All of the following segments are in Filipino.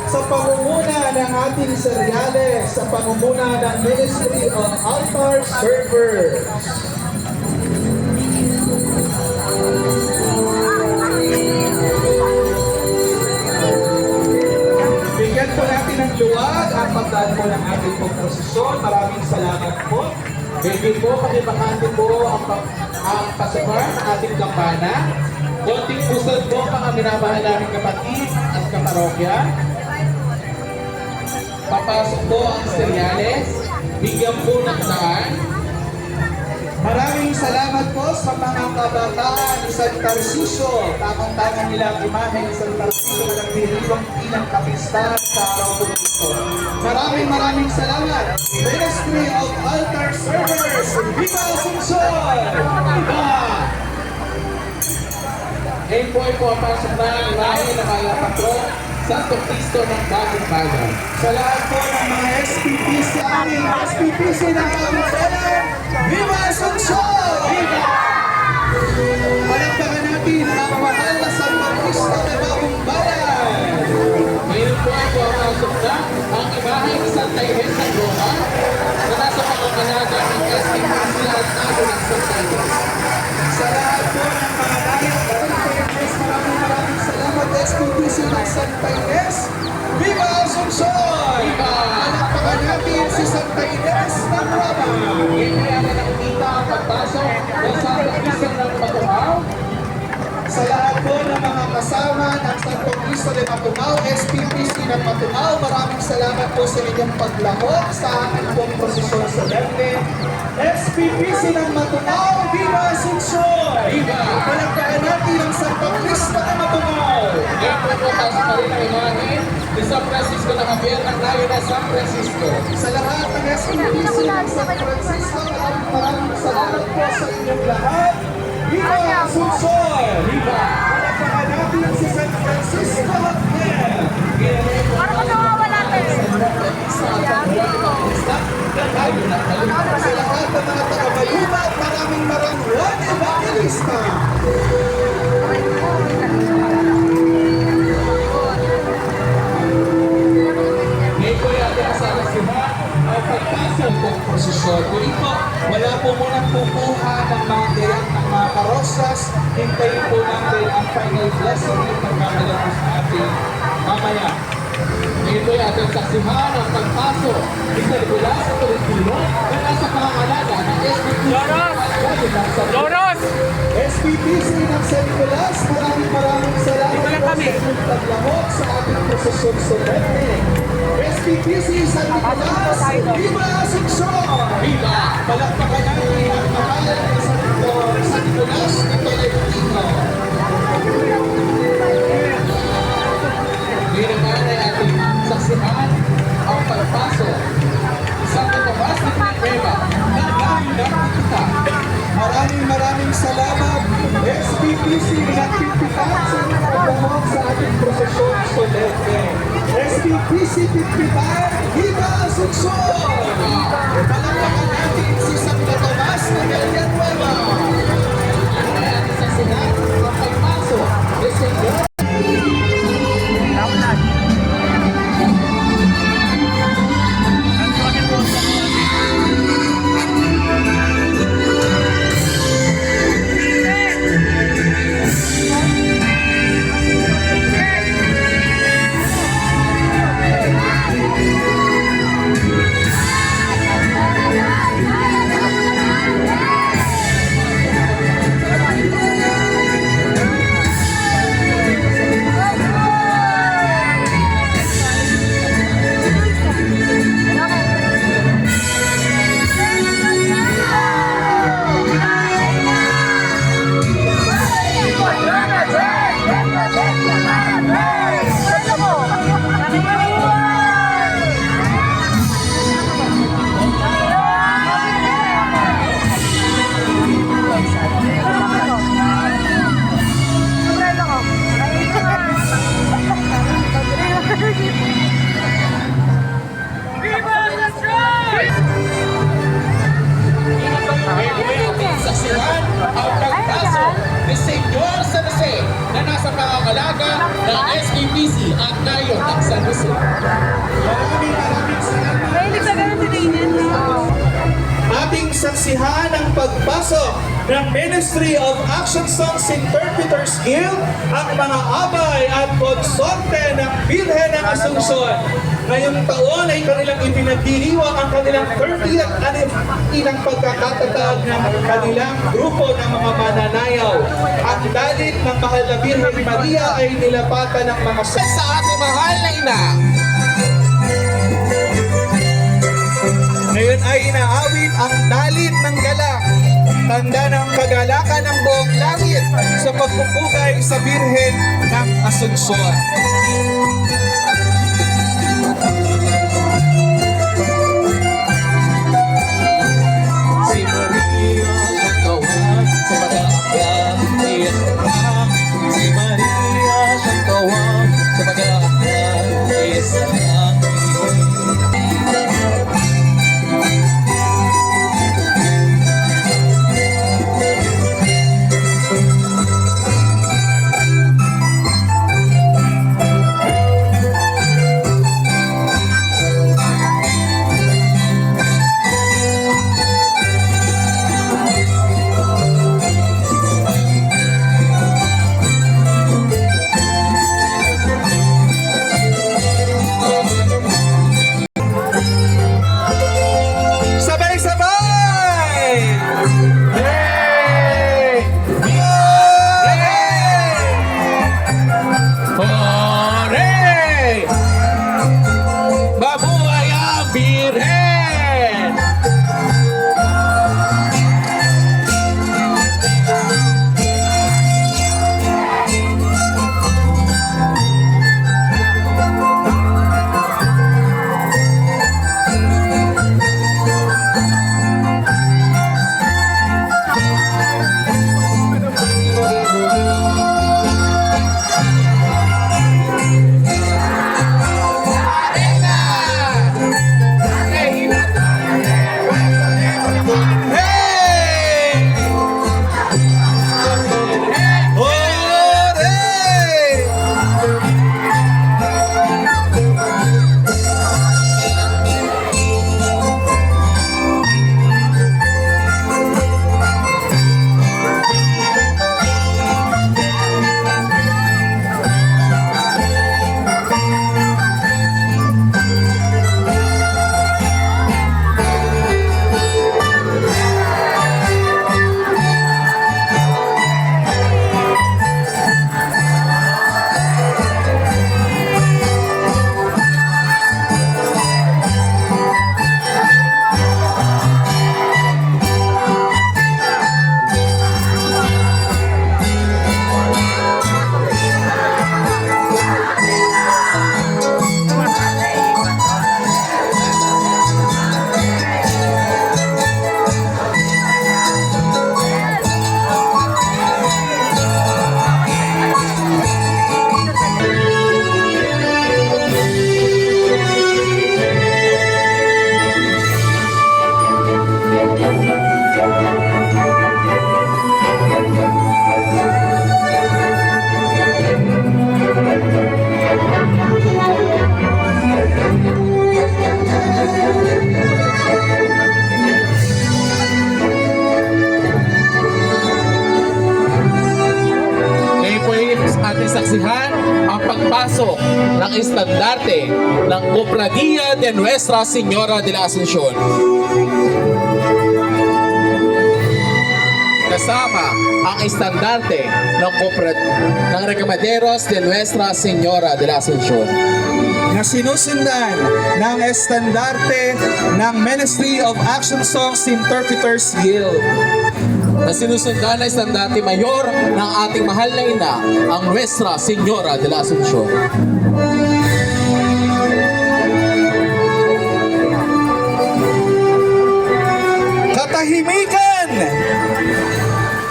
sa pamumuna ng ating seryales, sa pamumuna ng Ministry of Altar Servers. Bigyan po natin ng luwag ang pagdaan po ng ating pagprosesyon. Maraming salamat po. Baby po, pakibakante po ang pasapar ng ating kampana. Konting pusod po mga minamahal namin kapatid at kaparokya. Papasok po ang seryales. Bigyan po ng daan. Maraming salamat po sa mga kabataan ni San Tarcisio. Tamang-tamang nilang imahe ni San Tarcisio na nagdiriwang ilang kapistan sa araw po ito. Maraming salamat. Ministry of Altar Servers. Viva Asuncion! Viva! Ngayon po ay pumapasok na ang imahe ng mga patron Santo Cristo ng Bagong Bayan. Sa lahat po ng mga SPPC, aming SPPC ng Bagong Bayan, Viva Asuncion! Viva! Palakpakan natin ang mahal na Santo Cristo ng Bagong Bayan. Ngayon po ay pumapasok na ang imahe ng Santa Ines ng Roma na nasa pangangalaga ng SPPC at nago ng Santa Ines. Sa lahat po ng mga dahil maraming salamat SPPC ng Santa Ines. Viva Asuncion! Viva! Palakpakan natin si Santa Ines ng Roma. Hindi ang nakikita ang pagpasok ng Santa Cristo ng Matumaw. Sa lahat po ng mga kasama ng Santo Cristo de Matumaw, SPPC ng Matumaw, maraming salamat po sa inyong paglahok sa aking pong prosesyon sa Lerne. SPPC ng Matumaw, Viva Asuncion! Viva! Palakpakan natin ang Santo Cristo de Matumaw. Ngayon po po tayo pa rin ang imahe ni San Francisco ng Javier ng layo na San Francisco. Sa lahat ng SPPC ng San Francisco, maraming salamat po sa inyong lahat. Viva Asuncion! Viva! Palakpakan natin si San Francisco Javier. Para ko nawawala tayo. Sa lahat ng mga tagabayuba at maraming Juan Evangelista. Ngayon po yung ating asala sila ang pagpasok ng prosesyon. Kung ito, wala po munang pupuha ng mga gayak ng mga karosyas. Hintayin po natin ang final blessing ng pagkakalapos sa ating mamaya. Ngayon po yung ating saksihan ang pagpasok ni Nicolas sa Tolentino na nasa pangangalaga ng SPPC. Loros! SPPC ng San Nicolas, maraming salamat po sa inyong paglahok sa ating prosesyon solemne. SPPC San Nicolas, Viva Asuncion! Viva! Palakpakan natin ang mahal na San Nicolas na Tolentino. Ngayon naman ay ating saksihan ang pagpasok sa Tomas de Villanueva ng layo ng kita. Maraming salamat. SPPC nagpipitan sa inyong paglahok sa ating prosesyon solemne. SPPC pipitan, Viva Asuncion! Palakpakan natin si Santo Tomas na Villanueva. Ay ating saksihan ang pagpasok ni Senyor Maraming salamat. Mahilig na ganun tinignan. Ating saksihan ang pagpasok ng Ministry of Action Songs Interpreters Guild, ang mga abay at konsorte ng Birhen ng Asunsyon. Ngayong taon ay kanilang ipinagdiriwang ang kanilang 30th anniversary pagkakatatag ng kanilang grupo ng mga mananayaw. Ang dalit ng mahal na Birhen Maria ay nilapatan ng mga Sa ating mahal na ina, Ngayon ay inaawit ang dalit ng galak, tanda ng kagalakan ng buong langit sa pagpupugay sa Birhen ng Asunsyon. si Maria siyang tawag sa pag-aakyat ni Isang. Si Maria siyang tawag sa pag-aakyat ni Isang. Sabay-sabay! Hey! Hooray! Mabuhay ang Birhen! Hey! Hooray! Ngayon po ay ating saksihan ang pagpasok ng estandarte ng Cofradía de Nuestra Señora de la Asunción. Kasama ang estandarte ng Recamaderos de Nuestra Señora de la Asunción. Na sinusundan ng estandarte ng Ministry of Action Songs Interpreters Guild. Na sinusundan na estandarte mayor ng ating mahal na ina, ang Nuestra Señora de la Asunción. Katahimikan!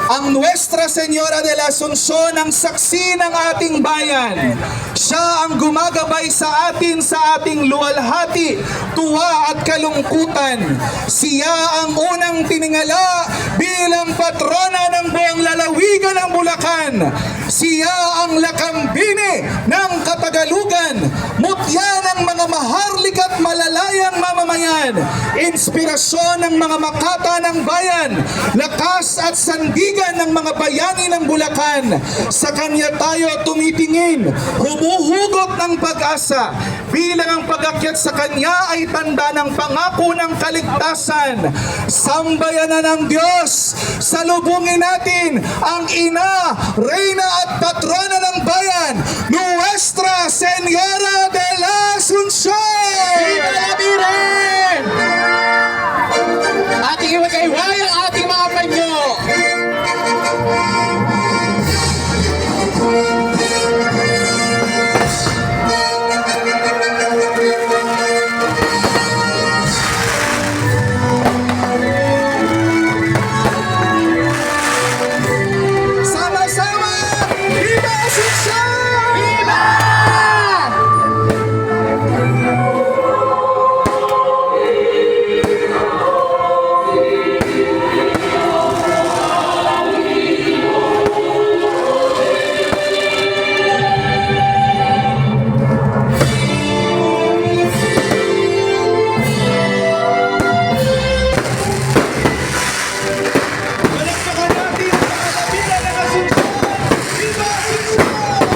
Ang Nuestra Señora de la Asunción ang saksi ng ating bayan. Siya ang gumagabay sa atin sa ating luwalhati, tuwa at kalungkutan. Siya ang unang tiningala bilang patrona ng buong lalawigan ng Bulacan. Siya ang lakambini ng Katagalugan, mutya katarungan, inspirasyon ng mga makata ng bayan, lakas at sandigan ng mga bayani ng Bulacan. Sa kanya tayo tumitingin, humuhugot ng pag-asa, bilang ang pag-akyat sa kanya ay tanda ng pangako ng kaligtasan. Sambayanan ng Diyos, salubungin natin ang ina, reyna at patrona ng bayan, Nuestra Señora de la Asunción! Viva la Virgen! Ating iwagayway ang ating mga panyo. Sama-sama! Viva Asunción! Viva! Palakpakan natin ang mga kapila ng Asunción! Viva Asunción!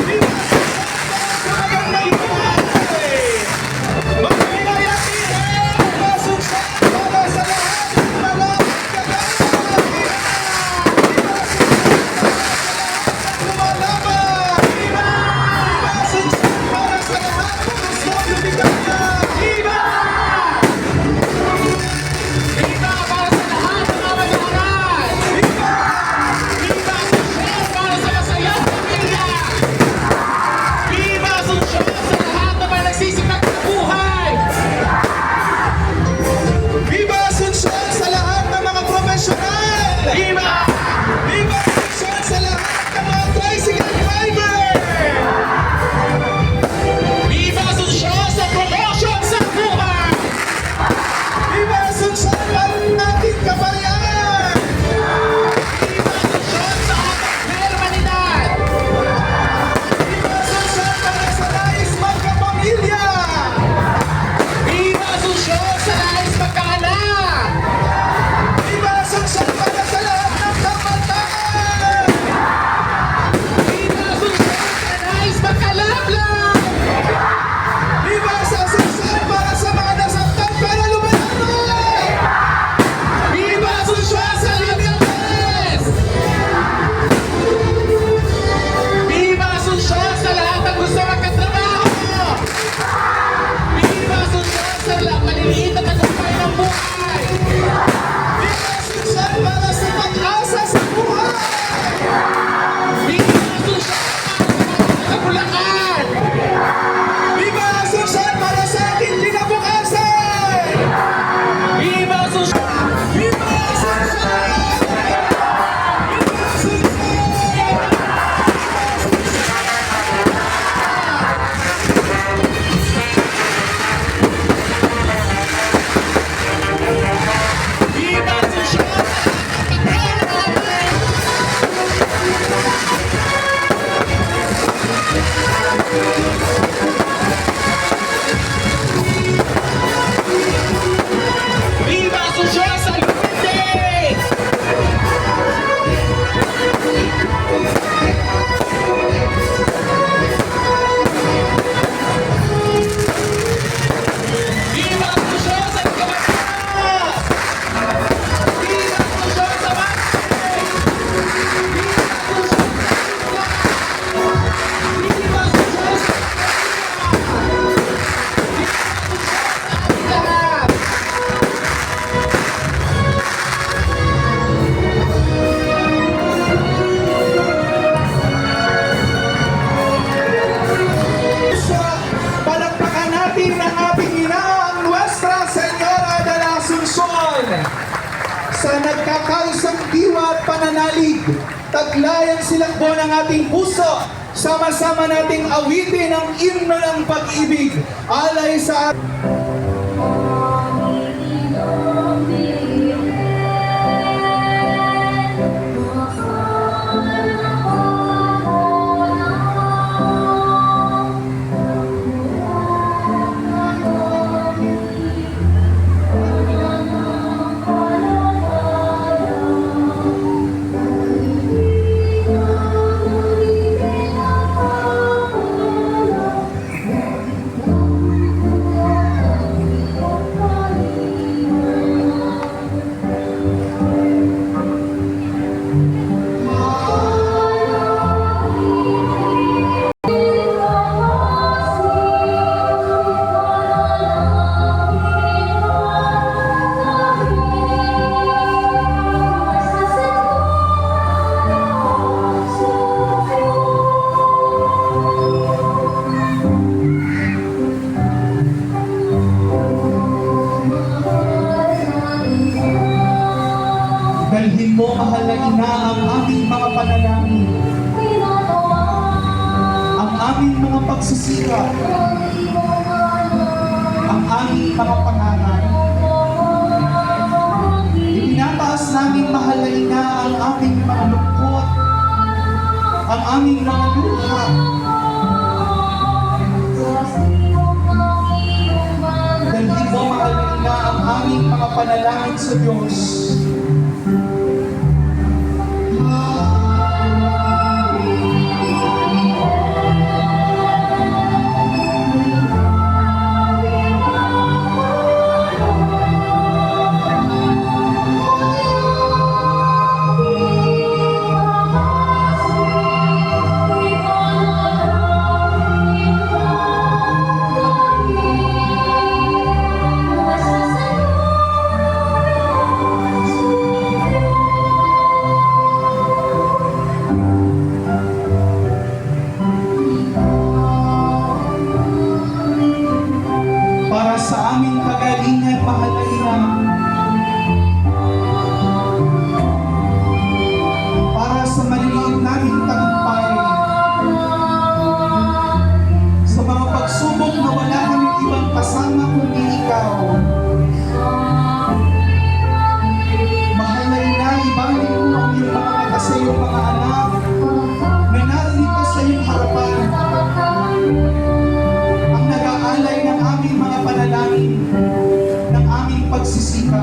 Viva Asunción! Sa magandang buhay! Magpapilay natin ang Asunción para sa lahat ng mga kagalakan! Lumalaban! Viva Asunción para sa lahat ng gusto lumikaya! Viva! Viva para sa lahat ng mga mag-aaral! Viva! Viva Asunción para sa masayang pamilya! Viva Asunción sa lahat ng mga nagsisikap sa buhay! Viva Asunción sa lahat ng mga profesional! Viva! Viva Asunción sa lahat ng mga tricycle driver! Viva Asunción sa promotion sa buhay! Viva Asunción para sa ating kapayaan! Viva Asunción sa ating permanidad! Viva Asunción para sa nais magkapamilya! Viva Asunción sa nais magkaanak! Viva Asunción para sa lahat ng kabataan! Viva Asunción sa nais magkalablang! Viva Asunción para sa mga nasaktan pero lumalangoy! Viva Asunción sa Libertades! Viva Asunción sa lahat ng gusto magkatrabaho! Viva Asunción sa lahat maliliit na tagumpay ng buhay! Viva Asunción para sa pag-asa sa buhay! Viva Asunción para sa Bulacan! Viva Asunción para sa ating kinabukasan! Viva Asunción! Viva Asunción! Viva Asunción! Viva Asunción sa lahat ng pagkain! Viva Asunción sa Libertades! Viva Asunción sa Cabanatuan! Viva Asunción sa Bante! Viva Asunción sa lahat! Palakpakan natin ang ating ina, ang Nuestra Señora de la Asunción. Sa nagkakaisang diwa at pananalig, taglayan silang buwan ng ating puso. Sama-sama nating awitin ang himno ng pag-ibig. Alay sa na ang aming mga panalangin, ang aming mga pagsisikap, ang aming mga pangarap. Itinataas namin mahalay na ang aming mga lungkot, ang aming mga luha. Dahil mo mahalay na ang aming mga panalangin sa Diyos. Para sa aming kagalingan, mahalay na. Para sa maliliit naming tagumpay. Sa mga pagsubok na wala kaming ibang kasama kundi ikaw. Mahalay na, ibalik mo ang iyong mga mata sa iyong mga anak na narito sa iyong harapan. Ang nag-aalay ng aming mga panalangin, ng aming pagsisikap.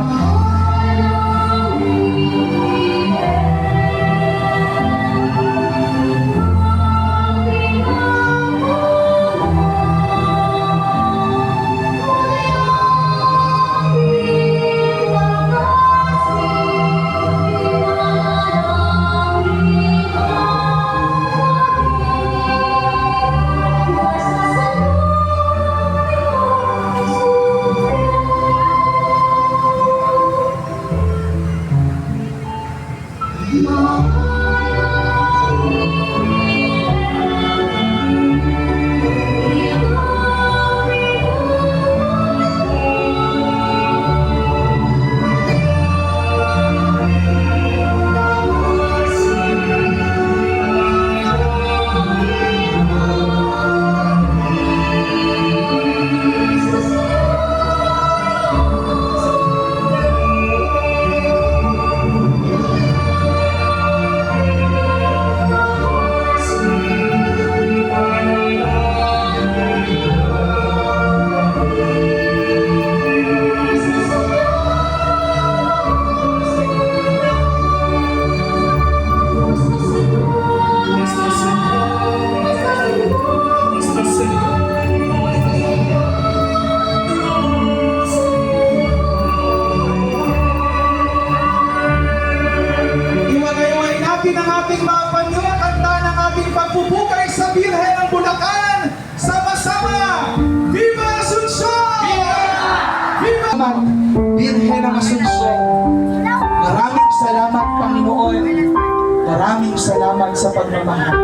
Iwagayway natin ang ating mga panyo at kanta ng ating pagpupukay sa Birhen ng Bulacan. Sama-sama! Viva Asuncion! Viva! Birhen ng Asuncion. Maraming salamat, Panginoon. Maraming salamat sa pagmamahal.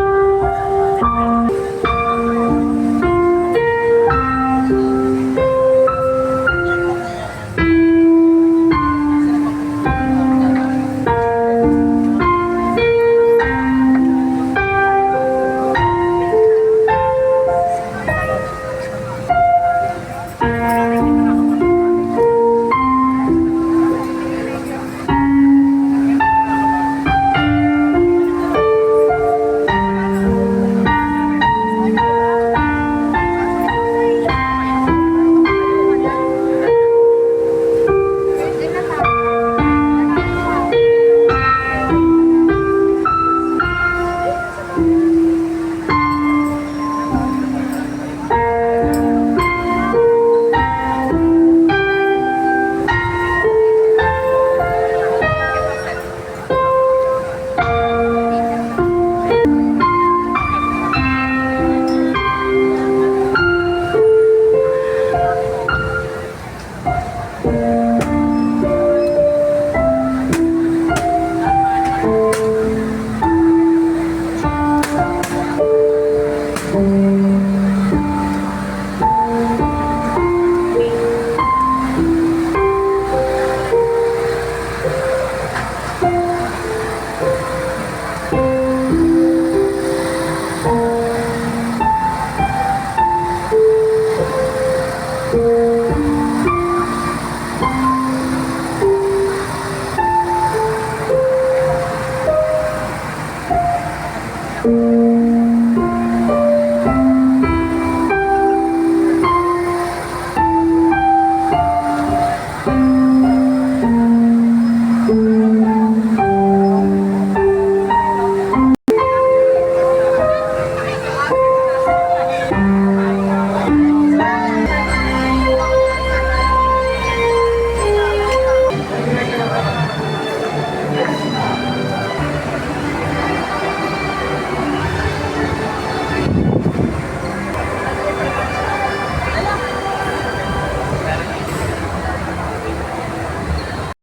Amen.